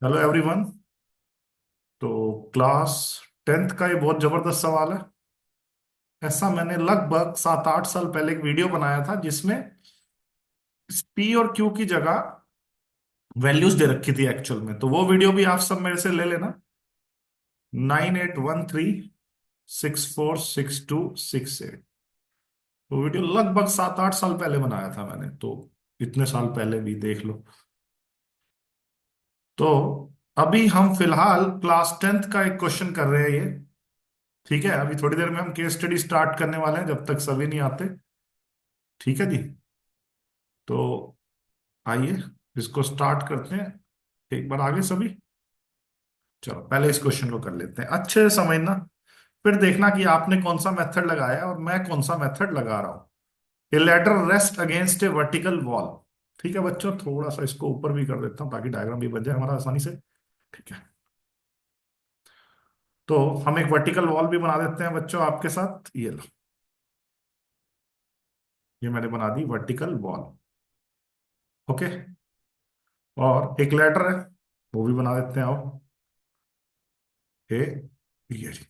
Hello everyone. तो class tenth का ये बहुत जबरदस्त सवाल है। ऐसा मैंने लगभग 7-8 साल पहले एक वीडियो बनाया था जिसमें पी और क्यू की जगह वैल्यूज दे रखी थी एक्चुअल में। तो वो वीडियो भी आप सब मेरे से ले लेना। 9813646268। वो वीडियो लगभग 7-8 साल पहले बनाया था मैंने, तो इतने साल पहले भी देख लो। तो अभी हम फिलहाल क्लास टेंथ का एक क्वेश्चन कर रहे हैं ये। ठीक है, अभी थोड़ी देर में हम केस स्टडी स्टार्ट करने वाले हैं जब तक सभी नहीं आते। ठीक है जी। तो आइए इसको स्टार्ट करते हैं। एक बार आगे सभी। चलो पहले इस क्वेश्चन को कर लेते हैं, अच्छे से समझना। फिर देखना कि आपने कौन सा मेथड लगाया है और मैं कौन सा मेथड लगा रहा हूं। ए लैडर रेस्ट अगेंस्ट ए वर्टिकल वॉल। ठीक है बच्चों, थोड़ा सा इसको ऊपर भी कर देता हूं ताकि डायग्राम भी बन जाए हमारा आसानी से। ठीक है। तो हम एक वर्टिकल वॉल भी बना देते हैं बच्चों आपके साथ। ये लो, ये मैंने बना दी वर्टिकल वॉल। ओके। और एक लेटर है, वो भी बना देते हैं आओ। ए, ये जी।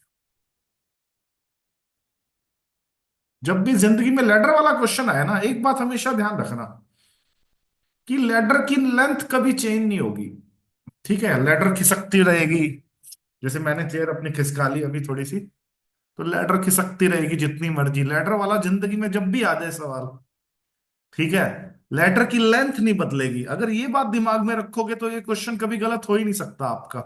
जब भी जिंदगी में लेटर वाला क्वेश्चन आए ना, एक बात हमेशा ध्यान रखना कि लेटर की लेंथ कभी चेंज नहीं होगी। ठीक है, लेटर खिसकती रहेगी। जैसे मैंने चेयर अपनी खिसका ली अभी थोड़ी सी, तो लेटर खिसकती रहेगी जितनी मर्जी। लेटर वाला जिंदगी में जब भी आ जाए सवाल, ठीक है, लेटर की लेंथ नहीं बदलेगी। अगर ये बात दिमाग में रखोगे तो ये क्वेश्चन कभी गलत हो ही नहीं सकता आपका।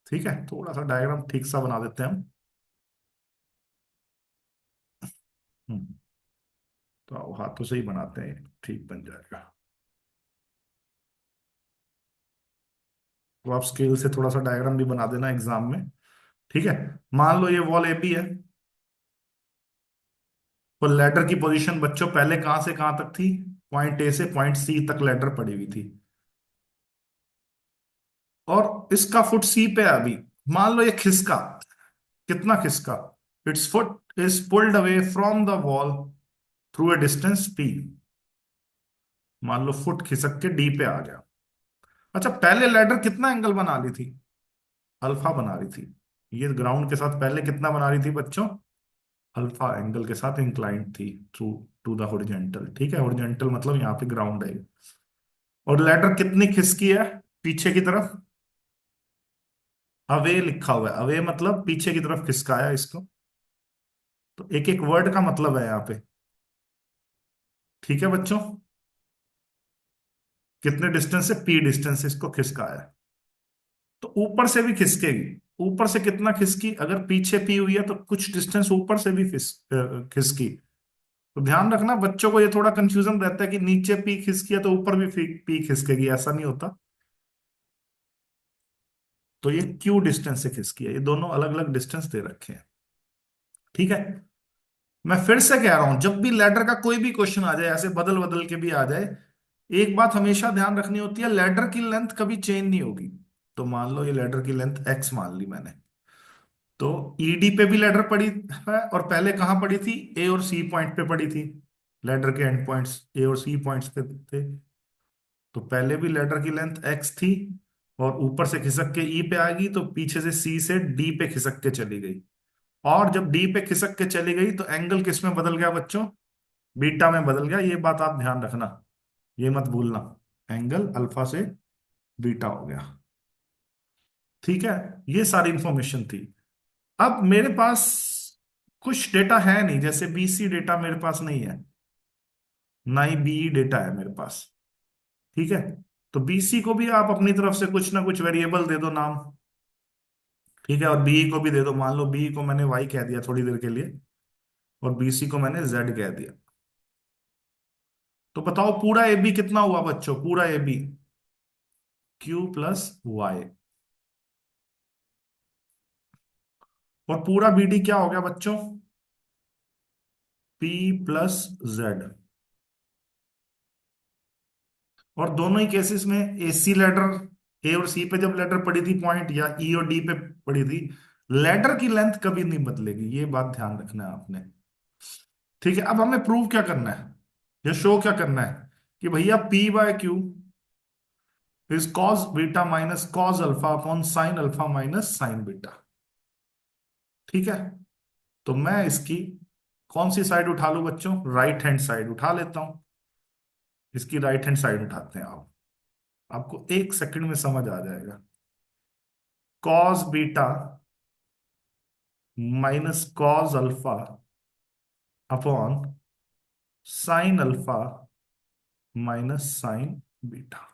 ठीक है, थोड़ा सा डायग्राम ठीक सा बना देते हैं हम। हम्म, तो आओ हाथों से ही बनाते हैं, ठीक बन जाएगा। तो आप स्केल से थोड़ा सा डायग्राम भी बना देना एग्जाम में। ठीक है। मान लो ये वॉल ए बी है। तो लेटर की पोजीशन बच्चों पहले कहां से कहां तक थी? पॉइंट ए से पॉइंट सी तक लेटर पड़ी हुई थी। और इसका फुट सी पे है अभी। मान लो ये खिसका, कितना खिसका? It's foot is pulled away from the wall through a distance P. मान लो फुट खिसक के डी पे आ गया। अच्छा, पहले लेटर कितना एंगल बना रही थी? अल्फा बना रही थी। ये ग्राउंड के साथ पहले कितना बना रही थी बच्चों? अल्फा एंगल के साथ इंक्लाइंड थी थ्रू टू द हॉरिजॉन्टल। ठीक है, हॉरिजॉन्टल मतलब यहाँ पे ग्राउंड है। और लेटर कितनी खिसकी है पीछे की तरफ? अवे लिखा हुआ है, अवे मतलब पीछे की तरफ खिसकाया इसको। तो एक एक वर्ड का मतलब है यहाँ पे। ठीक है बच्चों, कितने डिस्टेंस से? पी डिस्टेंस से इसको खिसकाया है। तो ऊपर से भी खिसकेगी। ऊपर से कितना खिसकी? अगर पीछे पी हुई है तो कुछ डिस्टेंस ऊपर से भी खिसकी। तो ध्यान रखना, बच्चों को ये थोड़ा कंफ्यूजन रहता है कि नीचे पी खिसकी है तो ऊपर भी पी खिसकेगी, ऐसा नहीं होता। तो ये क्यू डिस्टेंस से खिसकी है, ये दोनों अलग अलग डिस्टेंस दे रखे हैं। ठीक है। मैं फिर से कह रहा हूं, जब भी लेटर का कोई भी क्वेश्चन आ जाए, ऐसे बदल बदल के भी आ जाए, एक बात हमेशा ध्यान रखनी होती है, लेटर की लेंथ कभी चेंज नहीं होगी। तो मान लो ये लेटर की लेंथ एक्स मान ली मैंने। तो ईडी पे भी लेटर पड़ी है, और पहले कहां पड़ी थी? ए और सी पॉइंट पे पड़ी थी। लेटर के एंड पॉइंट्स ए और सी पॉइंट्स पे थे। तो पहले भी लेटर की लेंथ एक्स थी। और ऊपर से खिसक के ई पे आ गई तो पीछे से सी से डी पे खिसक के चली गई। और जब डी पे खिसक के चली गई तो एंगल किस में बदल गया बच्चों? बीटा में बदल गया। ये बात आप ध्यान रखना, ये मत भूलना। एंगल अल्फा से बीटा हो गया। ठीक है, ये सारी इंफॉर्मेशन थी। अब मेरे पास कुछ डेटा है नहीं, जैसे बीसी डेटा मेरे पास नहीं है, ना ही बीई डेटा है मेरे पास। ठीक है। तो बीसी को भी आप अपनी तरफ से कुछ ना कुछ वेरिएबल दे दो नाम। ठीक है, और बीई को भी दे दो। मान लो बीई को मैंने वाई कह दिया थोड़ी देर के लिए, और बीसी को मैंने जेड कह दिया। तो बताओ पूरा ए बी कितना हुआ बच्चों? पूरा A B Q plus Y. और पूरा बी डी क्या हो गया बच्चों? P plus Z. और दोनों ही केसेस में एसी लेटर ए और सी पे जब लेटर पड़ी थी पॉइंट, या ई और डी पे पड़ी थी, लेटर की लेंथ कभी नहीं बदलेगी। ये बात ध्यान रखना है आपने। ठीक है, अब हमें प्रूव क्या करना है, या शो क्या करना है कि भैया P by Q is cos beta minus cos alpha upon sine alpha minus sine beta. ठीक है, तो मैं इसकी कौन सी साइड उठा लूं बच्चों? राइट हैंड साइड उठा लेता हूं। इसकी राइट हैंड साइड उठाते हैं आप, आपको एक सेकंड में समझ आ जाएगा। Cos beta minus cos alpha upon sine alpha minus sine beta.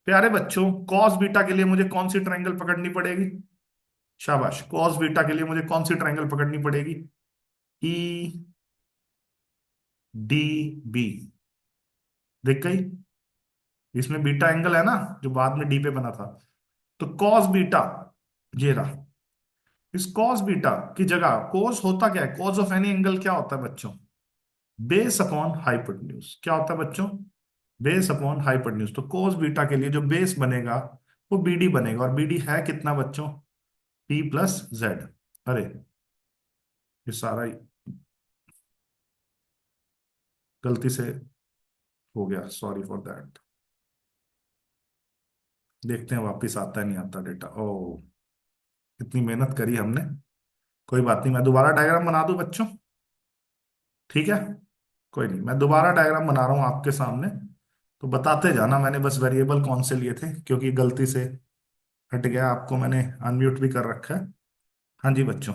प्यारे बच्चों, कॉस बीटा के लिए मुझे कौन सी ट्रायंगल पकड़नी पड़ेगी? शाबाश, कॉस बीटा के लिए मुझे कौन सी ट्रायंगल पकड़नी पड़ेगी? E D B. देख गई, इसमें बीटा एंगल है ना जो बाद में डी पे बना था। तो कॉस बीटा ये रहा। इस कॉस बीटा की जगह कॉस होता क्या है? कॉस ऑफ एनी एंगल क्या होता है बच्चों? Base upon hypotenuse. क्या होता है बच्चों? Base upon hypotenuse. तो cos बीटा के लिए जो बेस बनेगा वो BD बनेगा, और BD है कितना बच्चों? P plus Z. अरे ये सारा ही गलती से हो गया, सॉरी फॉर दैट। देखते हैं वापिस आता है नहीं आता डेटा। ओ, इतनी मेहनत करी हमने। कोई बात नहीं, मैं दोबारा डायग्राम बना दूं बच्चों? ठीक है, कोई नहीं, मैं दोबारा डायग्राम बना रहा हूं आपके सामने। तो बताते जाना, मैंने बस वेरिएबल कौन से लिए थे, क्योंकि गलती से हट गया, आपको मैंने अनम्यूट भी कर रखा है। हाँ जी बच्चों,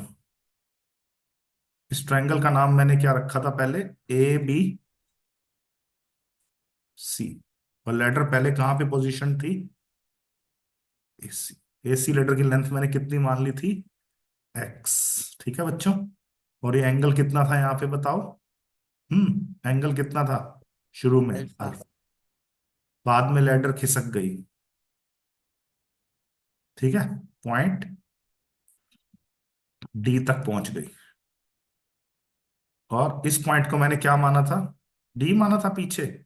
इस ट्रायंगल का नाम मैंने क्या रखा था पहले? ABC। और लेटर पहले कहाँ पे पोजीशन थी? AC। AC लेटर की लेंथ मैंने कितनी मान ली थी? X। ठीक है बच्चों, और ये एंगल कितना था यहाँ पे बताओ? एंगल कितना था शुरू में? अल्फा। अल्फा। बाद में लेटर खिसक गई, ठीक है, पॉइंट D तक पहुंच गई। और इस पॉइंट को मैंने क्या माना था? D माना था पीछे।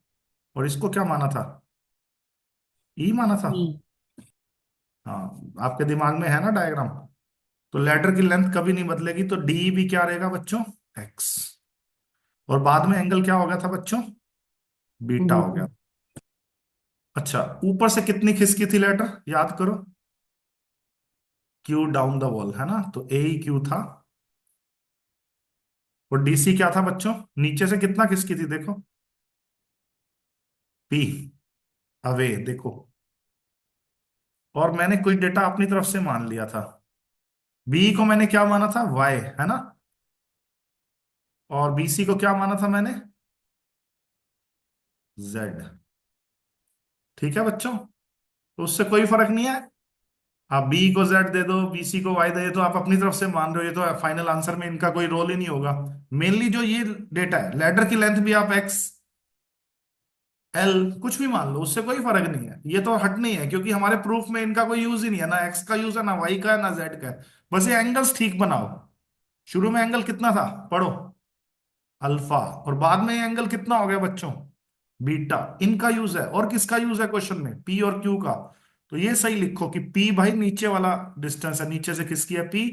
और इसको क्या माना था? E माना था। ई। हाँ, आपके दिमाग में है ना डायग्राम? तो लेटर की लेंथ कभी नहीं बदलेगी, तो डी भी क्या रहेगा बच्चों? X। और बाद में एंगल क्या हो गया था बच्चों? बीटा हो बीटा। गया। अच्छा, ऊपर से कितनी खिसकी थी लेटर, याद करो? Q डाउन द वॉल, है ना? तो AEQ था। और DC क्या था बच्चों? नीचे से कितना खिसकी थी देखो? P अवे, देखो। और मैंने कुछ डेटा अपनी तरफ से मान लिया था। B को मैंने क्या माना था? Y, है ना? और BC को क्या माना था मैंने? Z। ठीक है बच्चों, तो उससे कोई फर्क नहीं है। आप बी को जेड दे दो, BC को वाई दे दो, आप अपनी तरफ से मान रहे हो, ये तो फाइनल आंसर में इनका कोई रोल ही नहीं होगा। मेनली जो ये डेटा है, लेटर की लेंथ भी आप X L कुछ भी मान लो, उससे कोई फर्क नहीं है, ये तो हट नहीं है, क्योंकि हमारे प्रूफ में इनका कोई यूज ही नहीं है, ना X का यूज है, ना Y का है, ना Z का है। बस ये एंगल्स ठीक बनाओ। शुरू में एंगल कितना था पढ़ो? अल्फा। और बाद में ये एंगल कितना हो गया बच्चों? बीटा। इनका यूज है, और किसका यूज है क्वेश्चन में? P और Q का। तो ये सही लिखो कि P भाई नीचे वाला डिस्टेंस है, नीचे से खिसकी है P,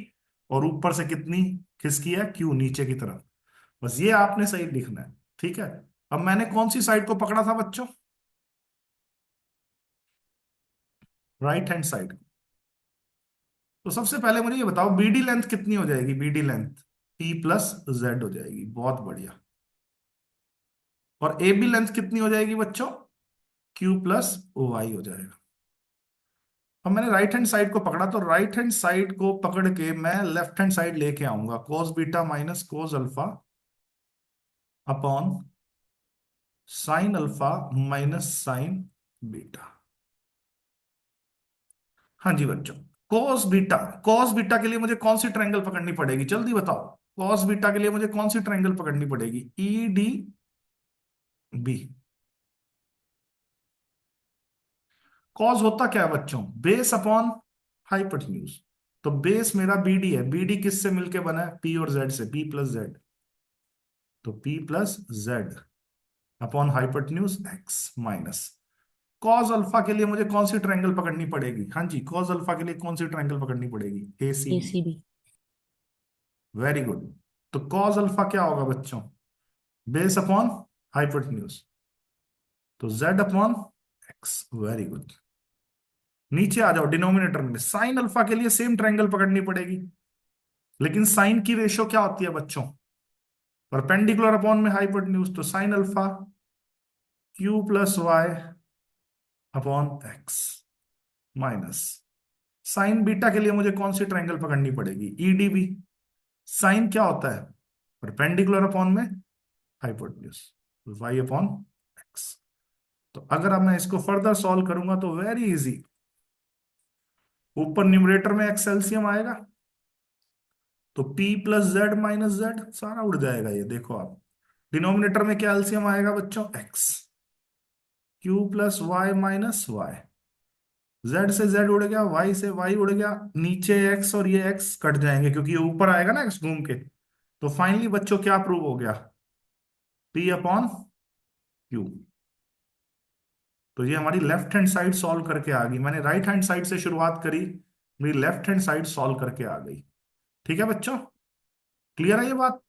और ऊपर से कितनी खिसकी है Q नीचे की तरफ। बस ये आपने सही लिखना है। ठीक है, अब मैंने कौन सी साइड को पकड़ा था बच्चों? Right hand side. तो सबसे पहले मुझे ये बताओ, BD लेंथ कितनी हो जाएगी? BD length P plus Z हो जाएगी, बहुत बढ़िया। और AB लेंथ कितनी हो जाएगी बच्चों? Q प्लस OY हो जाएगा। अब मैंने राइट हैंड साइड को पकड़ा, तो राइट हैंड साइड को पकड़ के मैं लेफ्ट हैंड साइड लेके आऊंगा, cos beta minus cos alpha upon sine alpha minus sine beta. हाँ जी बच्चों, cos बीटा के लिए मुझे कौन सी ट्रायंगल पकड़नी पड़ेगी जल्दी बताओ? cos बीटा के लिए मुझे कौन सी ट्रायंगल पकड़नी पड़ेगी? EDB। cos होता क्या है बच्चों? Base upon hypotenuse. तो बेस मेरा BD है, BD किससे मिलके बना है? P और Z से, P प्लस जेड। तो P plus Z upon hypotenuse X minus cos alpha के लिए मुझे कौन सी ट्रायंगल पकड़नी पड़ेगी? हाँ जी, कॉस अल्फा के लिए कौन सी ट्रायंगल पकड़नी पड़ेगी? ACB। ACB। Very good. तो कॉस अल्फा क्या होगा बच्चों? Base upon hypotenuse. तो z upon x, very good. नीचे आ जाओ डिनोमिनेटर में, साइन अल्फा के लिए सेम ट्रायंगल पकड़नी पड़ेगी, लेकिन साइन की रेशो क्या होती है बच्चों, परपेंडिकुलर अपॉन में हाइपोटेन्यूज, तो sine alpha Q plus Y upon X minus sine beta के लिए मुझे कौन सी ट्रायंगल पकड़नी पड़ेगी, ईडीबी। साइन क्या होता है, परपेंडिकुलर अपॉन में हाइपोटेन्यूज, वाई अपॉन एक्स। तो अगर अब मैं इसको फर्दर सॉल्व करूंगा तो वेरी इजी, ऊपर न्यूमरेटर में एक्स एलसीएम आएगा, तो p plus Z minus Z सारा उड़ जाएगा, ये देखो आप। डिनोमिनेटर में क्या एलसीएम आएगा बच्चों, x, Q plus Y minus Y, z से z उड़ गया, y से y उड़ गया, नीचे x और ये x कट जाएंगे क्योंकि ये ऊपर आएगा ना x घूम के। तो फाइनली बच्चों क्या प्रूव हो गया, p अपॉन क्यू। तो ये हमारी लेफ्ट हैंड साइड सॉल्व करके आ गई, मैंने राइट हैंड साइड से शुरुआत करी, मेरी लेफ्ट हैंड साइड सॉल्व करके आ गई। ठीक है बच्चों, क्लियर है ये बात।